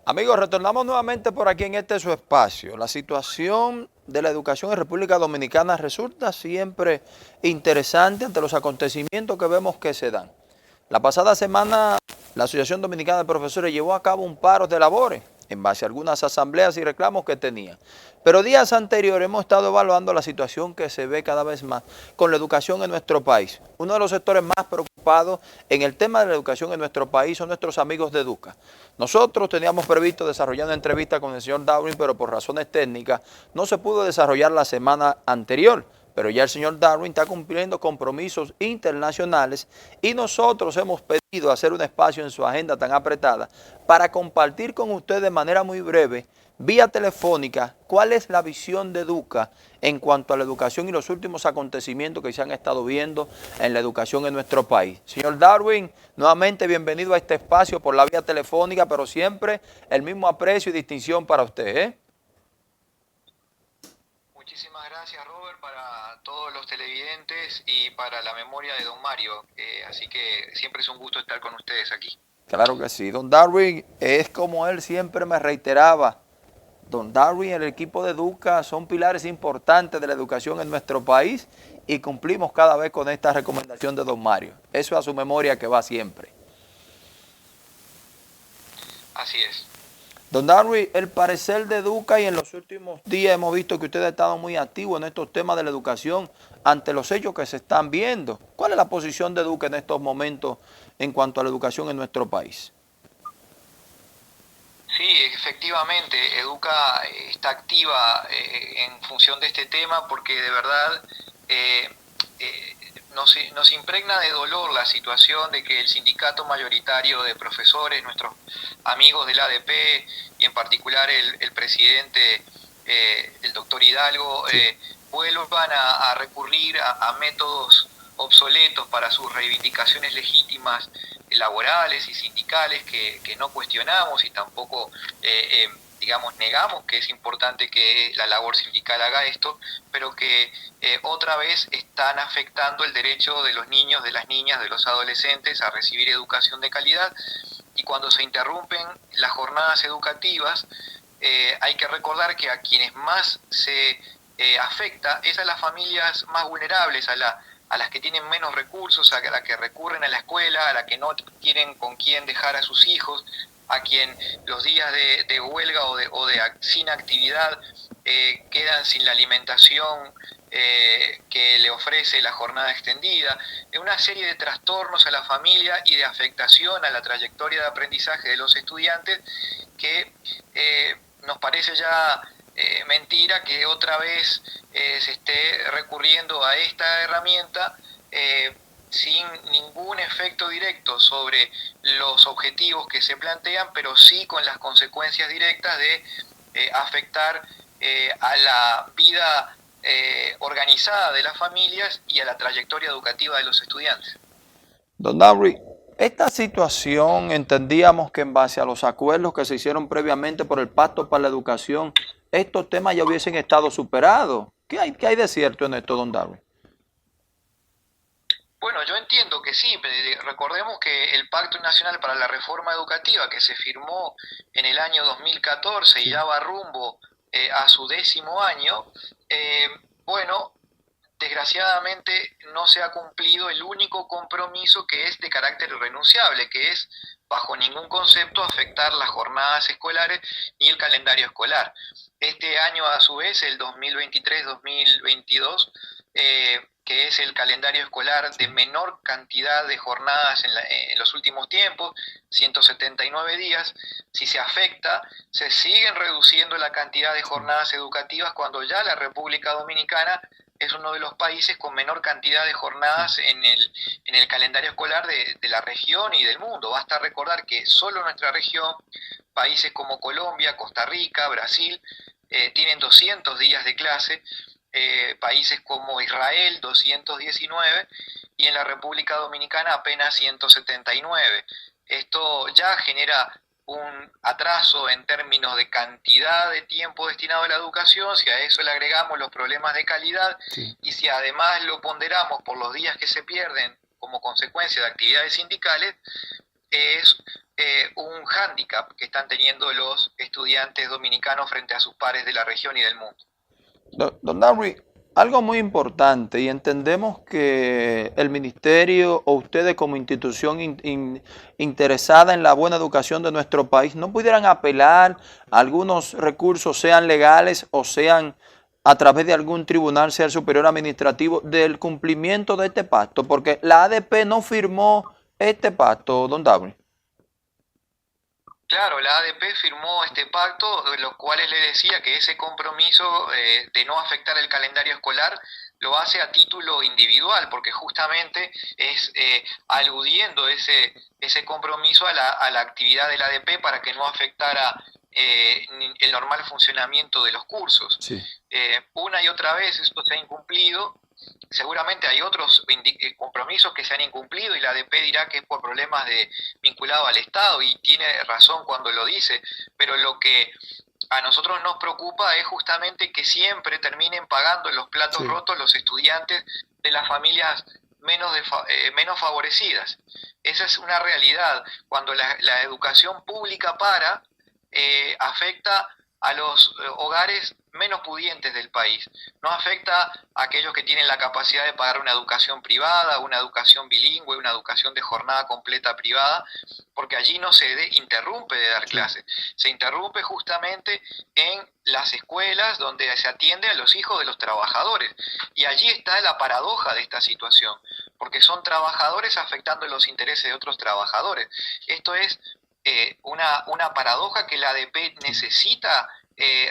Amigos, retornamos nuevamente por aquí en este su espacio. La situación de la educación en República Dominicana resulta siempre interesante ante los acontecimientos que vemos que se dan. La pasada semana, la Asociación Dominicana de Profesores llevó a cabo un paro de labores en base a algunas asambleas y reclamos que tenía. Pero días anteriores hemos estado evaluando la situación que se ve cada vez más con la educación en nuestro país. Uno de los sectores más preocupados en el tema de la educación en nuestro país son nuestros amigos de Educa. Nosotros teníamos previsto desarrollar una entrevista con el señor Darwin, pero por razones técnicas no se pudo desarrollar la semana anterior. Pero ya el señor Darwin está cumpliendo compromisos internacionales y nosotros hemos pedido hacer un espacio en su agenda tan apretada para compartir con usted de manera muy breve, vía telefónica, cuál es la visión de Educa en cuanto a la educación y los últimos acontecimientos que se han estado viendo en la educación en nuestro país. Señor Darwin, nuevamente bienvenido a este espacio por la vía telefónica, pero siempre el mismo aprecio y distinción para usted, ¿eh? Muchísimas gracias, Robert, para todos los televidentes y para la memoria de don Mario. Así que siempre es un gusto estar con ustedes aquí. Claro que sí. Don Darwin, es como él siempre me reiteraba, don Darwin y el equipo de Educa son pilares importantes de la educación en nuestro país y cumplimos cada vez con esta recomendación de don Mario. Eso es a su memoria que va siempre. Así es. Don Darwin, el parecer de Educa, y en los últimos días hemos visto que usted ha estado muy activo en estos temas de la educación ante los hechos que se están viendo. ¿Cuál es la posición de Educa en estos momentos en cuanto a la educación en nuestro país? Sí, efectivamente, Educa está activa en función de este tema porque de verdad eh, nos impregna de dolor la situación de que el sindicato mayoritario de profesores, nuestros amigos del ADP y en particular el presidente, el doctor Hidalgo, Sí. vuelvan a recurrir a métodos obsoletos para sus reivindicaciones legítimas laborales y sindicales que no cuestionamos y tampoco digamos, negamos que es importante que la labor sindical haga esto, pero que otra vez están afectando el derecho de los niños, de las niñas, de los adolescentes a recibir educación de calidad. Y cuando se interrumpen las jornadas educativas, hay que recordar que a quienes más se afecta es a las familias más vulnerables, a las que tienen menos recursos, a las que recurren a la escuela, a las que no tienen con quién dejar a sus hijos, a quien los días de huelga o de sin actividad quedan sin la alimentación que le ofrece la jornada extendida, una serie de trastornos a la familia y de afectación a la trayectoria de aprendizaje de los estudiantes que nos parece ya mentira que otra vez se esté recurriendo a esta herramienta sin ningún efecto directo sobre los objetivos que se plantean, pero sí con las consecuencias directas de afectar a la vida organizada de las familias y a la trayectoria educativa de los estudiantes. Don Darwin, esta situación entendíamos que en base a los acuerdos que se hicieron previamente por el Pacto para la Educación, estos temas ya hubiesen estado superados. Qué hay de cierto en esto, don Darwin? Bueno, yo entiendo que sí, recordemos que el Pacto Nacional para la Reforma Educativa que se firmó en el año 2014 y Sí. ya va rumbo a su 10º año, eh, bueno, desgraciadamente no se ha cumplido el único compromiso que es de carácter irrenunciable, que es bajo ningún concepto afectar las jornadas escolares ni el calendario escolar. Este año, a su vez, el 2023-2022, que es el calendario escolar de menor cantidad de jornadas en los últimos tiempos, 179 días, si se afecta, se siguen reduciendo la cantidad de jornadas educativas cuando ya la República Dominicana es uno de los países con menor cantidad de jornadas en el calendario escolar de la región y del mundo. Basta recordar que solo nuestra región, países como Colombia, Costa Rica, Brasil, tienen 200 días de clase, países como Israel 219 y en la República Dominicana apenas 179. Esto ya genera un atraso en términos de cantidad de tiempo destinado a la educación, si a eso le agregamos los problemas de calidad Sí. y si además lo ponderamos por los días que se pierden como consecuencia de actividades sindicales, es un hándicap que están teniendo los estudiantes dominicanos frente a sus pares de la región y del mundo. Don Darby, algo muy importante, y entendemos que el ministerio o ustedes como institución interesada en la buena educación de nuestro país no pudieran apelar a algunos recursos, sean legales o sean a través de algún tribunal, sea el superior administrativo, del cumplimiento de este pacto, porque la ADP no firmó este pacto, don Darby. Claro, la ADP firmó este pacto, de los cuales le decía que ese compromiso de no afectar el calendario escolar lo hace a título individual, porque justamente es aludiendo ese compromiso a la actividad de la ADP para que no afectara el normal funcionamiento de los cursos. Sí. Una y otra vez esto se ha incumplido. Seguramente hay otros compromisos que se han incumplido y la ADP dirá que es por problemas vinculados al Estado, y tiene razón cuando lo dice, pero lo que a nosotros nos preocupa es justamente que siempre terminen pagando los platos rotos los estudiantes de las familias menos favorecidas. Esa es una realidad. Cuando la educación pública afecta a los hogares menos pudientes del país, no afecta a aquellos que tienen la capacidad de pagar una educación privada, una educación bilingüe, una educación de jornada completa privada, porque allí no se interrumpe de dar clases, se interrumpe justamente en las escuelas donde se atiende a los hijos de los trabajadores, y allí está la paradoja de esta situación, porque son trabajadores afectando los intereses de otros trabajadores. Esto es una paradoja que la ADP necesita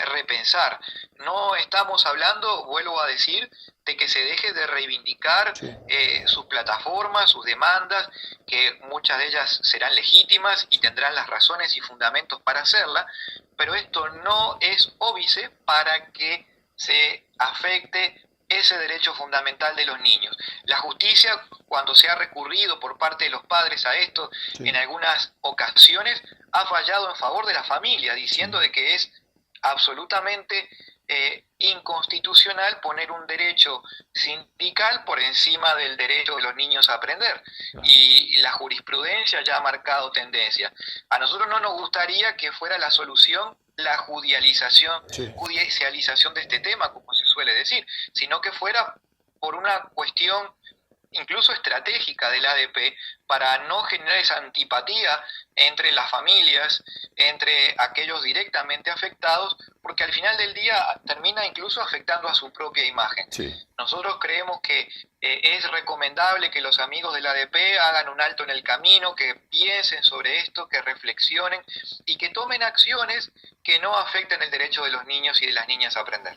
repensar. No estamos hablando, vuelvo a decir, de que se deje de reivindicar sus plataformas, sus demandas, que muchas de ellas serán legítimas y tendrán las razones y fundamentos para hacerla, pero esto no es óbice para que se afecte ese derecho fundamental de los niños. La justicia, cuando se ha recurrido por parte de los padres a esto, en algunas ocasiones ha fallado en favor de la familia, diciendo de que es absolutamente inconstitucional poner un derecho sindical por encima del derecho de los niños a aprender. Y la jurisprudencia ya ha marcado tendencia. A nosotros no nos gustaría que fuera la solución la judicialización de este tema, como se suele decir, sino que fuera por una cuestión incluso estratégica del ADP, para no generar esa antipatía entre las familias, entre aquellos directamente afectados, porque al final del día termina incluso afectando a su propia imagen. Nosotros creemos que es recomendable que los amigos del ADP hagan un alto en el camino, que piensen sobre esto, que reflexionen y que tomen acciones que no afecten el derecho de los niños y de las niñas a aprender.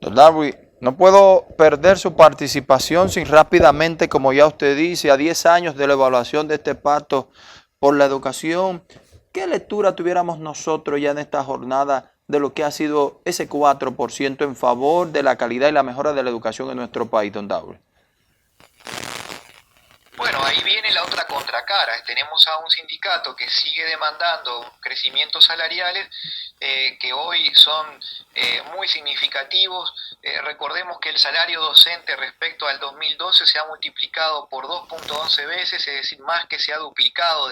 Don Darby, no puedo perder su participación sin rápidamente, como ya usted dice, a 10 años de la evaluación de este pacto por la educación, ¿qué lectura tuviéramos nosotros ya en esta jornada de lo que ha sido ese 4% en favor de la calidad y la mejora de la educación en nuestro país, don Darby? Bueno, ahí viene la otra contracara. Tenemos a un sindicato que sigue demandando crecimientos salariales que hoy son muy significativos. Recordemos que el salario docente respecto al 2012 se ha multiplicado por 2.11 veces, es decir, más que se ha duplicado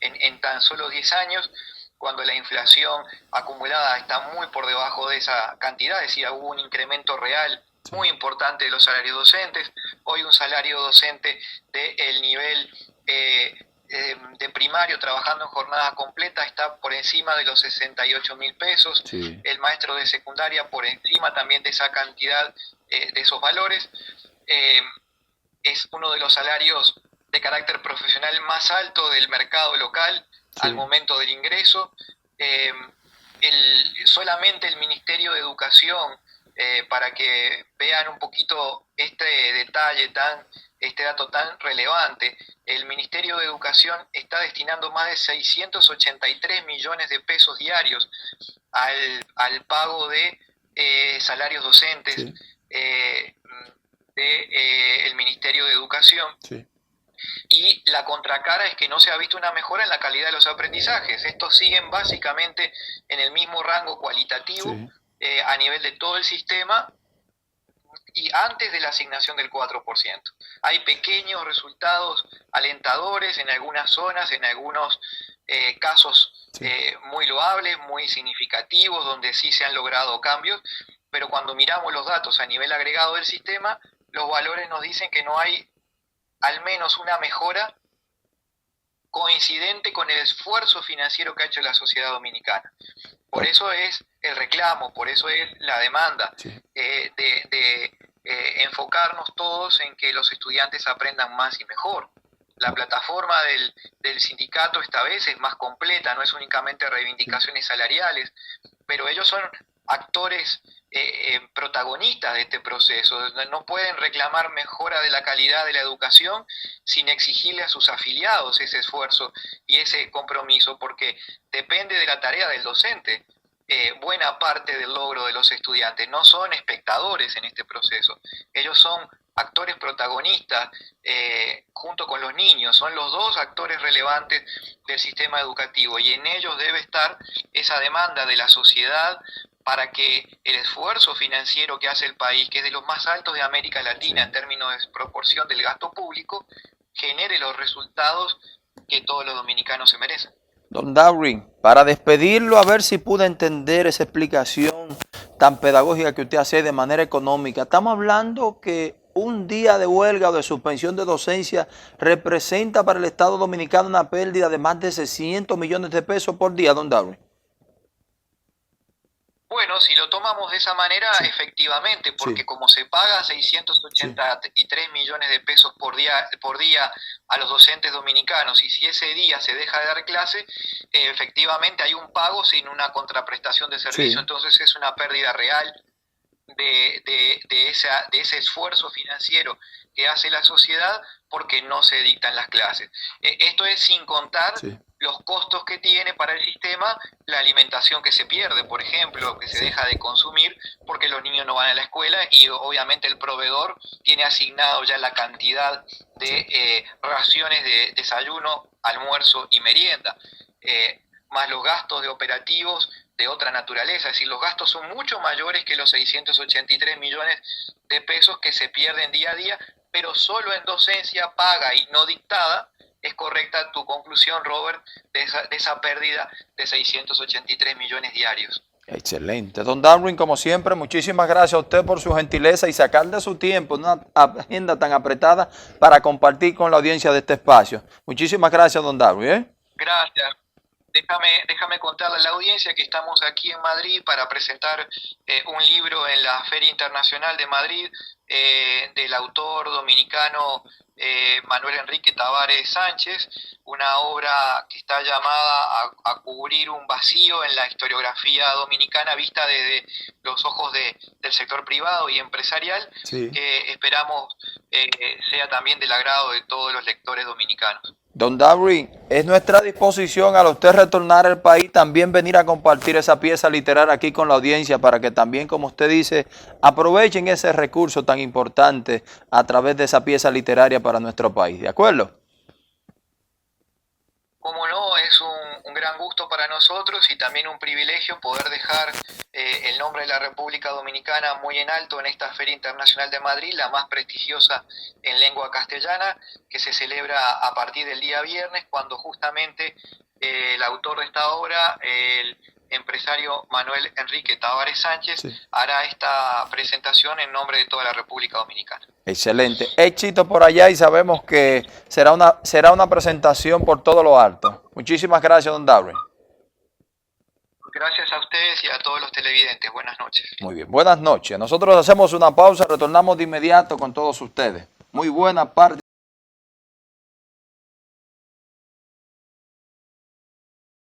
en tan solo 10 años, cuando la inflación acumulada está muy por debajo de esa cantidad, es decir, hubo un incremento real muy importante de los salarios docentes. Hoy un salario docente del nivel de primario trabajando en jornada completa está por encima de los 68.000 pesos, el maestro de secundaria por encima también de esa cantidad, de esos valores. Es uno de los salarios de carácter profesional más alto del mercado local al momento del ingreso. Solamente el Ministerio de Educación, para que vean un poquito este detalle, este dato tan relevante, el Ministerio de Educación está destinando más de 683 millones de pesos diarios al pago de salarios docentes del Ministerio de Educación. Y la contracara es que no se ha visto una mejora en la calidad de los aprendizajes. Estos siguen básicamente en el mismo rango cualitativo a nivel de todo el sistema y antes de la asignación del 4%. Hay pequeños resultados alentadores en algunas zonas, en algunos casos muy loables, muy significativos, donde sí se han logrado cambios, pero cuando miramos los datos a nivel agregado del sistema, los valores nos dicen que no hay al menos una mejora coincidente con el esfuerzo financiero que ha hecho la sociedad dominicana. Por eso es el reclamo, por eso es la demanda de enfocarnos todos en que los estudiantes aprendan más y mejor. La plataforma del sindicato esta vez es más completa, no es únicamente reivindicaciones salariales, pero ellos son actores protagonistas de este proceso. No pueden reclamar mejora de la calidad de la educación sin exigirle a sus afiliados ese esfuerzo y ese compromiso, porque depende de la tarea del docente. Buena parte del logro de los estudiantes no son espectadores en este proceso, ellos son actores protagonistas junto con los niños, son los dos actores relevantes del sistema educativo y en ellos debe estar esa demanda de la sociedad para que el esfuerzo financiero que hace el país, que es de los más altos de América Latina en términos de proporción del gasto público, genere los resultados que todos los dominicanos se merecen. Don Darwin, para despedirlo, a ver si pude entender esa explicación tan pedagógica que usted hace de manera económica. Estamos hablando que un día de huelga o de suspensión de docencia representa para el Estado Dominicano una pérdida de más de 600 millones de pesos por día, don Darwin. Bueno, si lo tomamos de esa manera, efectivamente, porque como se paga 683 millones de pesos por día a los docentes dominicanos, y si ese día se deja de dar clase, efectivamente hay un pago sin una contraprestación de servicio, entonces es una pérdida real de ese esfuerzo financiero que hace la sociedad porque no se dictan las clases. Esto es sin contar los costos que tiene para el sistema la alimentación que se pierde, por ejemplo, que se deja de consumir porque los niños no van a la escuela y obviamente el proveedor tiene asignado ya la cantidad de raciones de desayuno, almuerzo y merienda, más los gastos de operativos de otra naturaleza, es decir, los gastos son mucho mayores que los 683 millones de pesos que se pierden día a día, pero solo en docencia paga y no dictada. Es correcta tu conclusión, Robert, de esa pérdida de 683 millones diarios. Excelente. Don Darwin, como siempre, muchísimas gracias a usted por su gentileza y sacar de su tiempo una agenda tan apretada para compartir con la audiencia de este espacio. Muchísimas gracias, don Darwin. Gracias. Déjame contarle a la audiencia que estamos aquí en Madrid para presentar un libro en la Feria Internacional de Madrid del autor dominicano Manuel Enrique Tavares Sánchez, una obra que está llamada a cubrir un vacío en la historiografía dominicana vista desde los ojos del sector privado y empresarial, que esperamos sea también del agrado de todos los lectores dominicanos. Don Darwin, es nuestra disposición al usted retornar al país también venir a compartir esa pieza literaria aquí con la audiencia para que también, como usted dice, aprovechen ese recurso tan importante a través de esa pieza literaria para nuestro país. ¿De acuerdo? Como no, es un gran gusto para nosotros y también un privilegio poder dejar el nombre de la República Dominicana muy en alto en esta Feria Internacional de Madrid, la más prestigiosa en lengua castellana, que se celebra a partir del día viernes, cuando justamente el autor de esta obra, el empresario Manuel Enrique Tavares Sánchez, hará esta presentación en nombre de toda la República Dominicana. Excelente. Éxito por allá y sabemos que será una presentación por todo lo alto. Muchísimas gracias, don Darwin. Gracias a ustedes y a todos los televidentes. Buenas noches. Muy bien, buenas noches. Nosotros hacemos una pausa, retornamos de inmediato con todos ustedes. Muy buena parte.